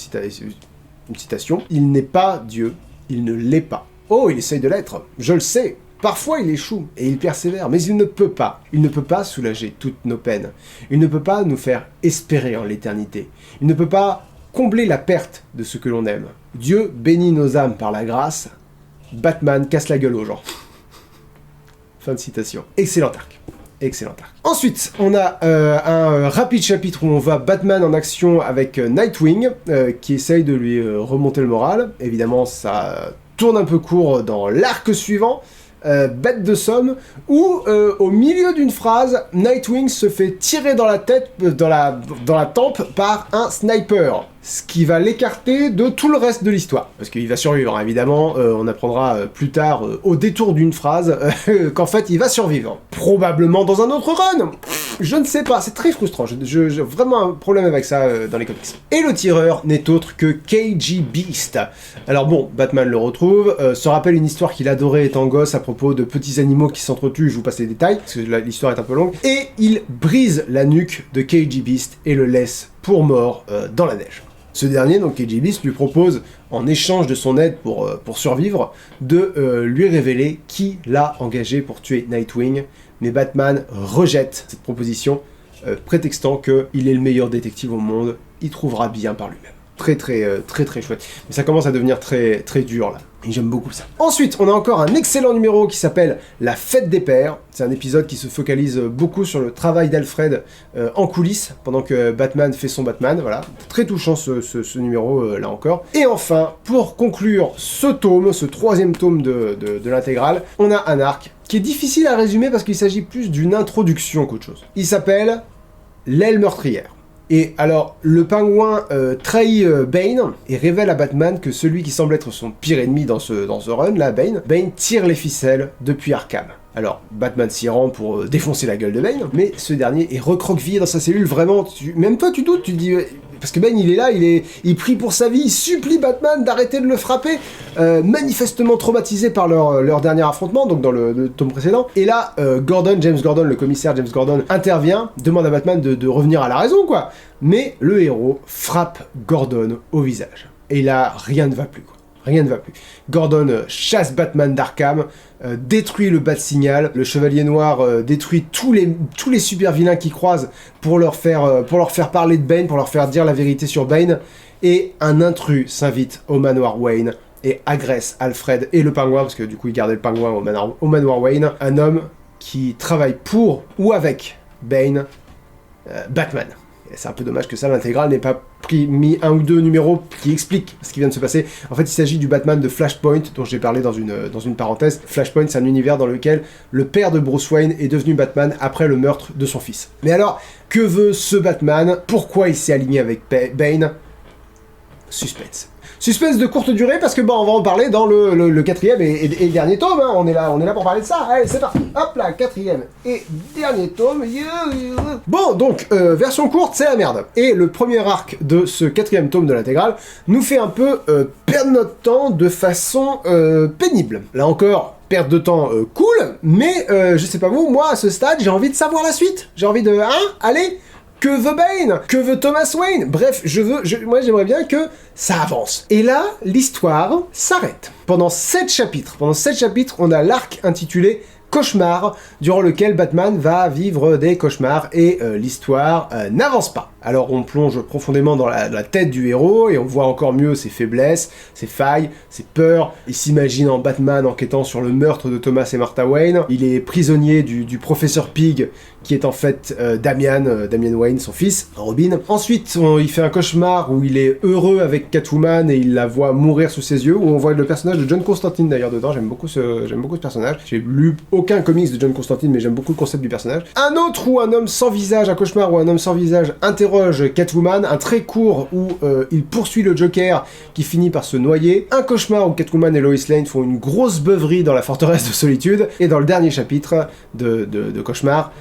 citation. Il n'est pas Dieu, il ne l'est pas. Oh, il essaye de l'être, je le sais. Parfois il échoue, et il persévère, mais il ne peut pas. Il ne peut pas soulager toutes nos peines. Il ne peut pas nous faire espérer en l'éternité. Il ne peut pas combler la perte de ce que l'on aime. Dieu bénit nos âmes par la grâce, Batman casse la gueule aux gens. Fin de citation. Excellent arc. Excellent arc. Ensuite, on a un rapide chapitre où on voit Batman en action avec Nightwing, qui essaye de lui remonter le moral. Évidemment, ça tourne un peu court dans l'arc suivant, bête de somme, où au milieu d'une phrase, Nightwing se fait tirer dans la tête, dans la tempe par un sniper, ce qui va l'écarter de tout le reste de l'histoire. Parce qu'il va survivre, hein, évidemment, on apprendra plus tard, au détour d'une phrase, qu'en fait il va survivre. Probablement dans un autre run. Je ne sais pas, c'est très frustrant, j'ai vraiment un problème avec ça dans les comics. Et le tireur n'est autre que KG Beast. Alors bon, Batman le retrouve, se rappelle une histoire qu'il adorait étant gosse à propos de petits animaux qui s'entretuent, je vous passe les détails, parce que l'histoire est un peu longue, et il brise la nuque de KG Beast et le laisse pour mort dans la neige. Ce dernier, donc KG Beast, lui propose, en échange de son aide pour survivre, de lui révéler qui l'a engagé pour tuer Nightwing, mais Batman rejette cette proposition, prétextant qu'il est le meilleur détective au monde, il trouvera bien par lui-même. Très chouette. Mais ça commence à devenir très dur là. Et j'aime beaucoup ça. Ensuite, on a encore un excellent numéro qui s'appelle La Fête des Pères. C'est un épisode qui se focalise beaucoup sur le travail d'Alfred en coulisses, pendant que Batman fait son Batman, voilà. Très touchant ce numéro là encore. Et enfin, pour conclure ce tome, ce troisième tome de l'intégrale, on a un arc qui est difficile à résumer parce qu'il s'agit plus d'une introduction qu'autre chose. Il s'appelle L'aile meurtrière. Et alors, le pingouin trahit Bane et révèle à Batman que celui qui semble être son pire ennemi dans ce run, là, Bane tire les ficelles depuis Arkham. Alors, Batman s'y rend pour défoncer la gueule de Bane, mais ce dernier est recroquevillé dans sa cellule, vraiment, même toi tu doutes, tu te dis... Parce que Bane, il est là, il prie pour sa vie, il supplie Batman d'arrêter de le frapper, manifestement traumatisé par leur dernier affrontement, donc dans le tome précédent. Et là, James Gordon, le commissaire James Gordon, intervient, demande à Batman de revenir à la raison, quoi. Mais le héros frappe Gordon au visage. Et là, rien ne va plus, quoi. Rien ne va plus. Gordon chasse Batman d'Arkham, détruit le Bat-Signal, le Chevalier Noir détruit tous les super vilains qu'il croise pour leur faire parler de Bane, pour leur faire dire la vérité sur Bane, et un intrus s'invite au manoir Wayne et agresse Alfred et le pingouin, parce que du coup il gardait le pingouin au manoir Wayne, un homme qui travaille pour ou avec Bane, Batman. C'est un peu dommage que ça, l'intégrale, n'ait pas mis un ou deux numéros qui expliquent ce qui vient de se passer. En fait, il s'agit du Batman de Flashpoint, dont j'ai parlé dans une parenthèse. Flashpoint, c'est un univers dans lequel le père de Bruce Wayne est devenu Batman après le meurtre de son fils. Mais alors, que veut ce Batman? Pourquoi il s'est aligné avec Bane? Suspense. Suspense de courte durée, parce que bon, on va en parler dans le quatrième et dernier tome, hein. On est là pour parler de ça. Allez, c'est parti. Hop là, quatrième et dernier tome. Bon, donc, version courte, c'est la merde. Et le premier arc de ce quatrième tome de l'intégrale nous fait un peu perdre notre temps de façon pénible. Là encore, perte de temps cool, mais je sais pas vous, moi, à ce stade, j'ai envie de savoir la suite. J'ai envie de... allez. Que veut Bane? Que veut Thomas Wayne? Bref, moi j'aimerais bien que ça avance. Et là, l'histoire s'arrête. Pendant 7 chapitres, on a l'arc intitulé Cauchemar, durant lequel Batman va vivre des cauchemars et l'histoire n'avance pas. Alors on plonge profondément dans la tête du héros et on voit encore mieux ses faiblesses, ses failles, ses peurs. Il s'imagine en Batman enquêtant sur le meurtre de Thomas et Martha Wayne. Il est prisonnier du professeur Pig, qui est en fait Damian Wayne, son fils, Robin. Ensuite, il fait un cauchemar où il est heureux avec Catwoman et il la voit mourir sous ses yeux, où on voit le personnage de John Constantine d'ailleurs dedans. J'aime beaucoup ce personnage. J'ai lu aucun comics de John Constantine, mais j'aime beaucoup le concept du personnage. Un autre où un homme sans visage, un cauchemar où un homme sans visage interroge interroge Catwoman, un très court où il poursuit le Joker qui finit par se noyer, un cauchemar où Catwoman et Lois Lane font une grosse beuverie dans la forteresse de solitude, et dans le dernier chapitre de Cauchemar,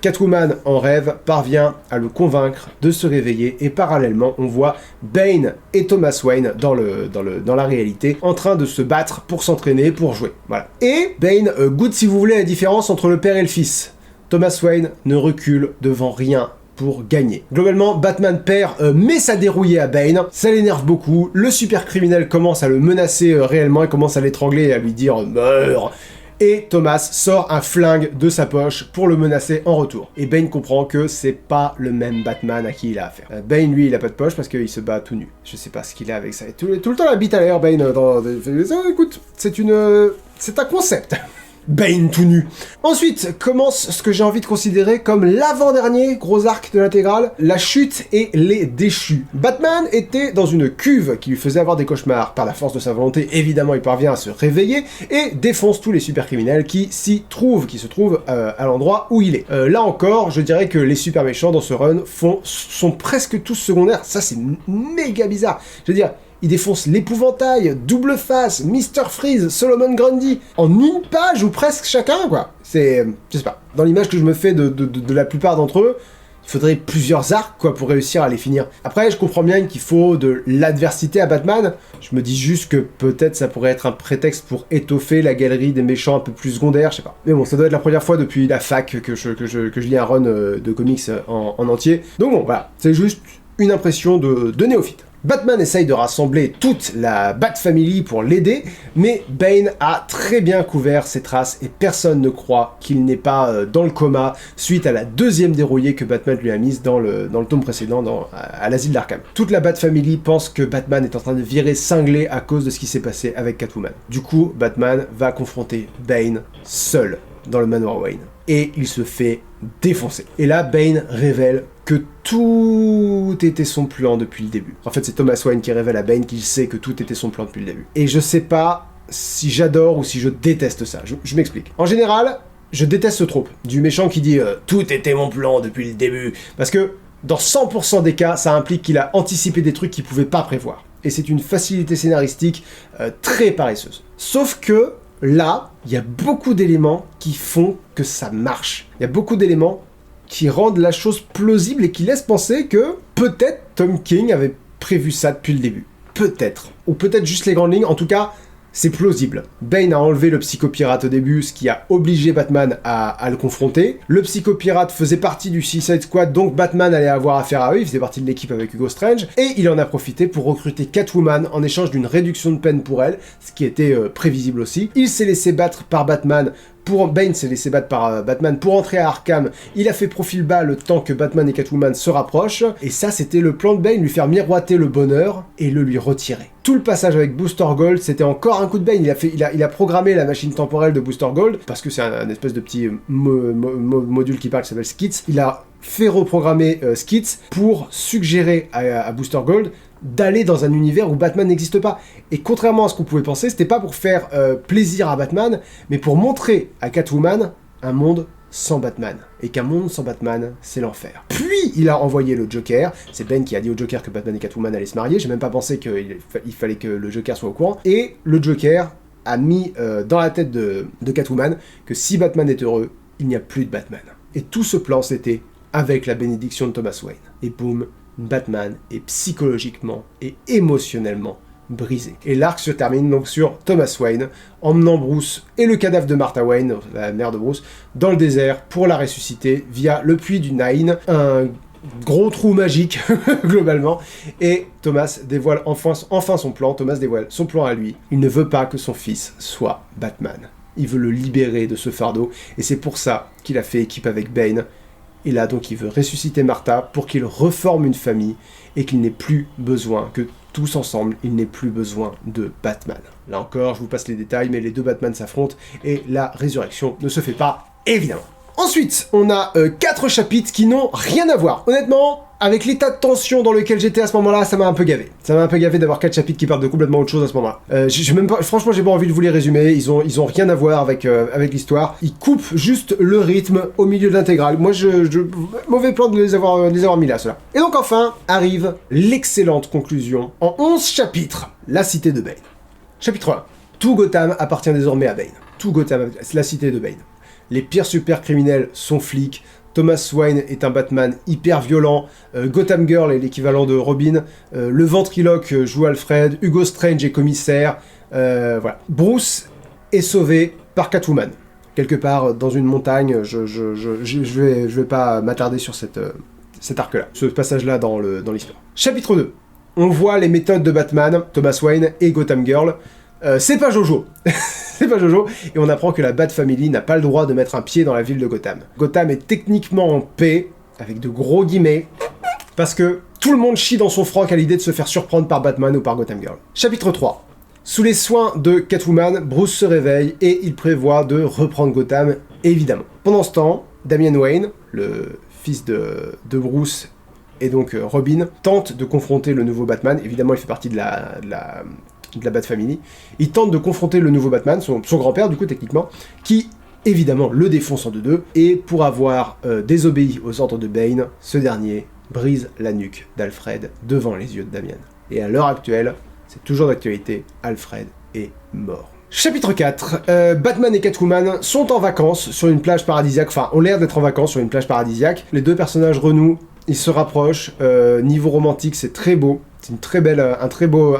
Catwoman en rêve parvient à le convaincre de se réveiller, et parallèlement on voit Bane et Thomas Wayne dans la réalité en train de se battre pour s'entraîner, pour jouer. Voilà. Et Bane goûte, si vous voulez, la différence entre le père et le fils. Thomas Wayne ne recule devant rien pour gagner. Globalement, Batman perd, met sa dérouillée à Bane, ça l'énerve beaucoup, le super criminel commence à le menacer réellement, il commence à l'étrangler et à lui dire « Meurs !» Et Thomas sort un flingue de sa poche pour le menacer en retour. Et Bane comprend que c'est pas le même Batman à qui il a affaire. Bane, lui, il a pas de poche parce qu'il se bat tout nu. Je sais pas ce qu'il a avec ça. Et tout le temps la bite à l'air, Bane, écoute, c'est un concept. Bane tout nu. Ensuite commence ce que j'ai envie de considérer comme l'avant-dernier gros arc de l'intégrale, la chute et les déchus. Batman était dans une cuve qui lui faisait avoir des cauchemars. Par la force de sa volonté, évidemment, il parvient à se réveiller et défonce tous les super criminels qui se trouvent à l'endroit où il est. Là encore, je dirais que les super méchants dans ce run sont presque tous secondaires. Ça, c'est méga bizarre. Je veux dire, il défonce l'épouvantail, Double Face, Mr. Freeze, Solomon Grundy, en une page ou presque chacun, quoi. C'est... je sais pas. Dans l'image que je me fais de la plupart d'entre eux, il faudrait plusieurs arcs, quoi, pour réussir à les finir. Après, je comprends bien qu'il faut de l'adversité à Batman. Je me dis juste que peut-être ça pourrait être un prétexte pour étoffer la galerie des méchants un peu plus secondaires, je sais pas. Mais bon, ça doit être la première fois depuis la fac que je lis un run de comics en entier. Donc bon, voilà. C'est juste une impression de néophyte. Batman essaye de rassembler toute la Bat Family pour l'aider, mais Bane a très bien couvert ses traces et personne ne croit qu'il n'est pas dans le coma suite à la deuxième dérouillée que Batman lui a mise dans le tome précédent à l'asile d'Arkham. Toute la Bat Family pense que Batman est en train de virer cinglé à cause de ce qui s'est passé avec Catwoman. Du coup, Batman va confronter Bane seul dans le manoir Wayne. Et il se fait défoncer. Et là, Bane révèle que tout était son plan depuis le début. En fait, c'est Thomas Wayne qui révèle à Bane qu'il sait que tout était son plan depuis le début. Et je sais pas si j'adore ou si je déteste ça. Je m'explique. En général, je déteste ce trope du méchant qui dit « Tout était mon plan depuis le début ». Parce que dans 100% des cas, ça implique qu'il a anticipé des trucs qu'il pouvait pas prévoir. Et c'est une facilité scénaristique très paresseuse. Sauf que là, il y a beaucoup d'éléments qui font que ça marche. Il y a beaucoup d'éléments qui rendent la chose plausible et qui laissent penser que peut-être Tom King avait prévu ça depuis le début. Peut-être. Ou peut-être juste les grandes lignes. En tout cas, c'est plausible. Bane a enlevé le psychopirate au début, ce qui a obligé Batman à le confronter. Le psychopirate faisait partie du Suicide Squad, donc Batman allait avoir affaire à eux, il faisait partie de l'équipe avec Hugo Strange, et il en a profité pour recruter Catwoman en échange d'une réduction de peine pour elle, ce qui était prévisible aussi. Il s'est laissé battre par Batman. Bane s'est laissé battre par Batman pour entrer à Arkham. Il a fait profil bas le temps que Batman et Catwoman se rapprochent. Et ça, c'était le plan de Bane, lui faire miroiter le bonheur et le lui retirer. Tout le passage avec Booster Gold, c'était encore un coup de Bane. Il a programmé la machine temporelle de Booster Gold, parce que c'est un espèce de petit module qui parle, qui s'appelle Skits. Il a fait reprogrammer Skits pour suggérer à Booster Gold d'aller dans un univers où Batman n'existe pas. Et contrairement à ce qu'on pouvait penser, c'était pas pour faire plaisir à Batman, mais pour montrer à Catwoman un monde sans Batman. Et qu'un monde sans Batman, c'est l'enfer. Puis, il a envoyé le Joker. C'est Ben qui a dit au Joker que Batman et Catwoman allaient se marier. J'ai même pas pensé qu'il fallait que le Joker soit au courant. Et le Joker a mis dans la tête de Catwoman que si Batman est heureux, il n'y a plus de Batman. Et tout ce plan, c'était avec la bénédiction de Thomas Wayne. Et boum, Batman est psychologiquement et émotionnellement brisé. Et l'arc se termine donc sur Thomas Wayne emmenant Bruce et le cadavre de Martha Wayne, la mère de Bruce, dans le désert pour la ressusciter via le puits du Nine, un gros trou magique globalement, et Thomas dévoile enfin son plan. Thomas dévoile son plan à lui. Il ne veut pas que son fils soit Batman. Il veut le libérer de ce fardeau, et c'est pour ça qu'il a fait équipe avec Bane. Et là, donc, il veut ressusciter Martha pour qu'il reforme une famille et qu'il n'ait plus besoin, que tous ensemble, il n'ait plus besoin de Batman. Là encore, je vous passe les détails, mais les deux Batman s'affrontent et la résurrection ne se fait pas, évidemment. Ensuite, on a 4 chapitres qui n'ont rien à voir. Honnêtement, avec l'état de tension dans lequel j'étais à ce moment-là, ça m'a un peu gavé. Ça m'a un peu gavé d'avoir 4 chapitres qui parlent de complètement autre chose à ce moment-là. Franchement, j'ai pas envie de vous les résumer. Ils ont rien à voir avec l'histoire. Ils coupent juste le rythme au milieu de l'intégrale. Moi, mauvais plan de les avoir mis là, ceux-là. Et donc enfin, arrive l'excellente conclusion en 11 chapitres. La cité de Bane. Chapitre 1. Tout Gotham appartient désormais à Bane. Tout Gotham, c'est la cité de Bane. Les pires super criminels sont flics. Thomas Wayne est un Batman hyper violent. Gotham Girl est l'équivalent de Robin. Le ventriloque joue Alfred. Hugo Strange est commissaire. Voilà. Bruce est sauvé par Catwoman. Quelque part dans une montagne. Je vais pas m'attarder sur cet arc-là. Ce passage-là dans l'histoire. Chapitre 2. On voit les méthodes de Batman, Thomas Wayne et Gotham Girl. C'est pas Jojo. C'est pas Jojo. Et on apprend que la Bat Family n'a pas le droit de mettre un pied dans la ville de Gotham. Gotham est techniquement en paix, avec de gros guillemets, parce que tout le monde chie dans son froc à l'idée de se faire surprendre par Batman ou par Gotham Girl. Chapitre 3. Sous les soins de Catwoman, Bruce se réveille et il prévoit de reprendre Gotham, évidemment. Pendant ce temps, Damian Wayne, le fils de Bruce et donc Robin, tente de confronter le nouveau Batman. Évidemment, il fait partie de la Bat Family. Il tente de confronter le nouveau Batman, son grand-père du coup techniquement, qui évidemment le défonce en deux, et pour avoir désobéi aux ordres de Bane, ce dernier brise la nuque d'Alfred devant les yeux de Damian. Et à l'heure actuelle, c'est toujours d'actualité, Alfred est mort. Chapitre 4, Batman et Catwoman sont en vacances sur une plage paradisiaque, enfin ont l'air d'être en vacances sur une plage paradisiaque. Les deux personnages renouent, ils se rapprochent, niveau romantique c'est très beau. C'est une très belle, un très beau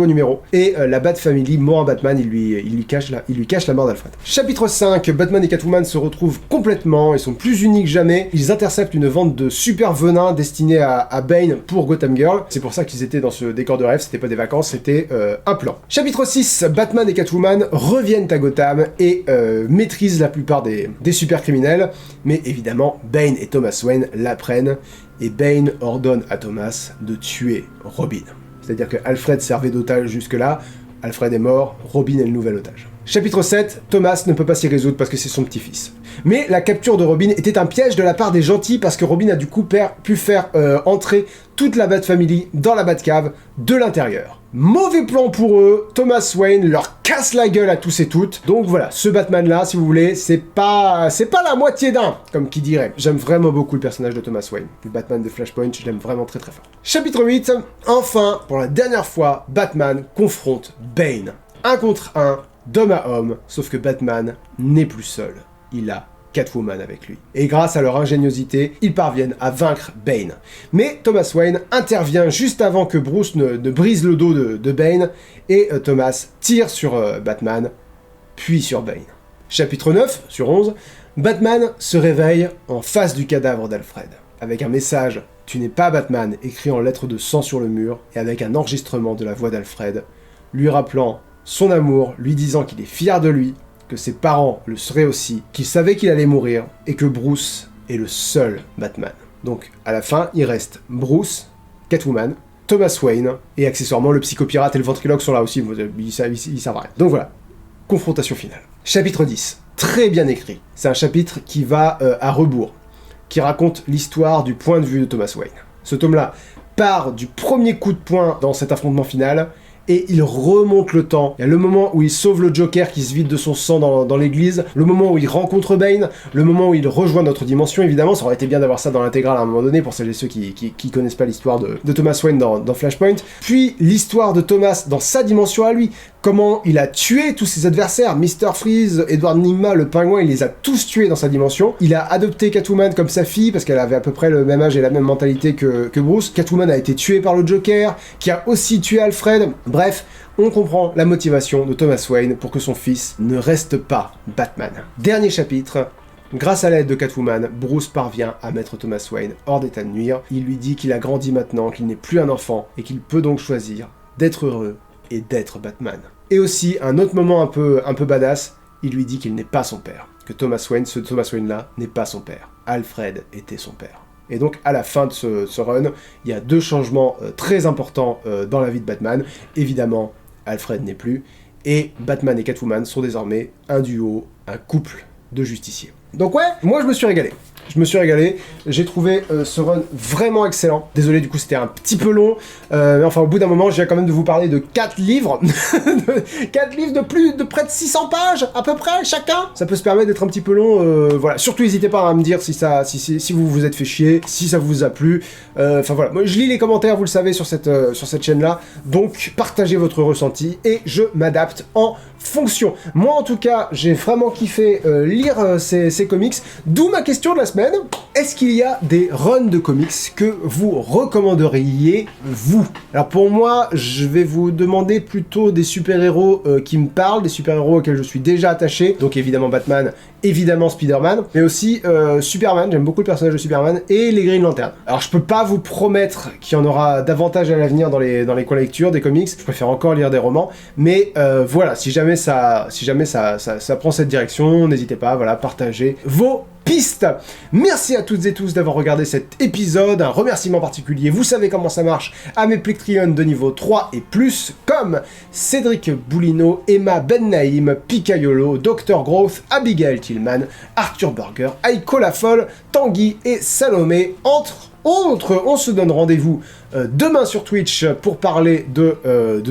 numéro. Et la Bat Family mord un Batman, il lui cache la mort d'Alfred. Chapitre 5, Batman et Catwoman se retrouvent complètement, ils sont plus unis que jamais. Ils interceptent une vente de super venin destinée à Bane pour Gotham Girl. C'est pour ça qu'ils étaient dans ce décor de rêve, c'était pas des vacances, c'était un plan. Chapitre 6, Batman et Catwoman reviennent à Gotham et maîtrisent la plupart des super criminels. Mais évidemment, Bane et Thomas Wayne l'apprennent. Et Bane ordonne à Thomas de tuer Robin. C'est-à-dire que Alfred servait d'otage jusque-là, Alfred est mort, Robin est le nouvel otage. Chapitre 7, Thomas ne peut pas s'y résoudre parce que c'est son petit-fils. Mais la capture de Robin était un piège de la part des gentils parce que Robin a du coup pu faire entrer toute la Bat Family dans la Batcave de l'intérieur. Mauvais plan pour eux, Thomas Wayne leur casse la gueule à tous et toutes. Donc voilà, ce Batman-là, si vous voulez, c'est pas la moitié d'un, comme qui dirait. J'aime vraiment beaucoup le personnage de Thomas Wayne. Le Batman de Flashpoint, je l'aime vraiment très très fort. Chapitre 8, enfin, pour la dernière fois, Batman confronte Bane. 1 contre 1, d'homme à homme, sauf que Batman n'est plus seul. Il a Catwoman avec lui. Et grâce à leur ingéniosité, ils parviennent à vaincre Bane. Mais Thomas Wayne intervient juste avant que Bruce ne brise le dos de Bane, et Thomas tire sur Batman, puis sur Bane. Chapitre 9, sur 11, Batman se réveille en face du cadavre d'Alfred, avec un message « Tu n'es pas Batman » écrit en lettres de sang sur le mur, et avec un enregistrement de la voix d'Alfred, lui rappelant son amour, lui disant qu'il est fier de lui, que ses parents le seraient aussi, qu'il savait qu'il allait mourir, et que Bruce est le seul Batman. Donc, à la fin, il reste Bruce, Catwoman, Thomas Wayne, et accessoirement le psychopirate et le ventriloque sont là aussi, ils servent à rien. Donc voilà, confrontation finale. Chapitre 10, très bien écrit. C'est un chapitre qui va à rebours, qui raconte l'histoire du point de vue de Thomas Wayne. Ce tome-là part du premier coup de poing dans cet affrontement final, et il remonte le temps. Il y a le moment où il sauve le Joker qui se vide de son sang dans l'église, le moment où il rencontre Bane, le moment où il rejoint notre dimension, évidemment, ça aurait été bien d'avoir ça dans l'intégrale à un moment donné, pour celles et ceux qui connaissent pas l'histoire de Thomas Wayne dans Flashpoint, puis l'histoire de Thomas dans sa dimension à lui, comment il a tué tous ses adversaires, Mr. Freeze, Edward Nigma, le pingouin, il les a tous tués dans sa dimension, il a adopté Catwoman comme sa fille, parce qu'elle avait à peu près le même âge et la même mentalité que Bruce, Catwoman a été tuée par le Joker, qui a aussi tué Alfred. Bref, on comprend la motivation de Thomas Wayne pour que son fils ne reste pas Batman. Dernier chapitre, grâce à l'aide de Catwoman, Bruce parvient à mettre Thomas Wayne hors d'état de nuire. Il lui dit qu'il a grandi maintenant, qu'il n'est plus un enfant, et qu'il peut donc choisir d'être heureux et d'être Batman. Et aussi, un autre moment un peu badass, il lui dit qu'il n'est pas son père. Que Thomas Wayne, ce Thomas Wayne-là, n'est pas son père. Alfred était son père. Et donc, à la fin de ce run, il y a 2 changements très importants dans la vie de Batman. Évidemment, Alfred n'est plus, et Batman et Catwoman sont désormais un duo, un couple de justiciers. Donc ouais, moi je me suis régalé. je me suis régalé. J'ai trouvé ce run vraiment excellent. Désolé, du coup, c'était un petit peu long. Mais enfin, au bout d'un moment, je viens quand même de vous parler de 4 livres. 4 livres de près de 600 pages, à peu près, chacun. Ça peut se permettre d'être un petit peu long. Voilà, surtout n'hésitez pas à me dire si vous vous êtes fait chier, si ça vous a plu. Enfin voilà, moi je lis les commentaires, vous le savez, sur cette chaîne-là. Donc, partagez votre ressenti et je m'adapte en fonction. Moi, en tout cas, j'ai vraiment kiffé lire ces comics. D'où ma question de la semaine. Est-ce qu'il y a des runs de comics que vous recommanderiez, vous? Alors pour moi, je vais vous demander plutôt des super-héros qui me parlent, des super-héros auxquels je suis déjà attaché. Donc évidemment Batman, évidemment Spider-Man, mais aussi Superman, j'aime beaucoup le personnage de Superman, et les Green Lantern. Alors je peux pas vous promettre qu'il y en aura davantage à l'avenir dans les lectures des comics, je préfère encore lire des romans, mais voilà, si jamais ça prend cette direction, n'hésitez pas, voilà, partagez vos pistes. Merci à toutes et tous d'avoir regardé cet épisode, un remerciement particulier, vous savez comment ça marche, à mes Plectrions de niveau 3 et plus, comme Cédric Boulino, Emma Bennaïm, Picayolo, Dr Growth, Abigail Tillman, Arthur Burger, Aiko la Folle, Tanguy et Salomé, entre autres. On se donne rendez-vous demain sur Twitch pour parler de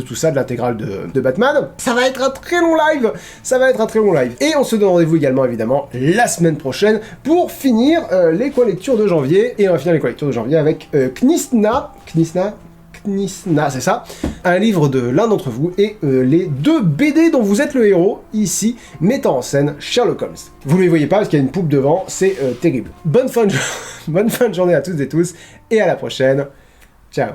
tout ça, de l'intégrale de Batman. Ça va être un très long live, et on se donne rendez-vous également évidemment la semaine prochaine pour finir les collectures de janvier, et on va finir les collectures de janvier avec Knisna, c'est ça, un livre de l'un d'entre vous, et les 2 BD dont vous êtes le héros, ici, mettant en scène Sherlock Holmes. Vous ne les voyez pas parce qu'il y a une poupe devant, c'est terrible. Bonne fin de journée à toutes et tous, et à la prochaine. Ciao.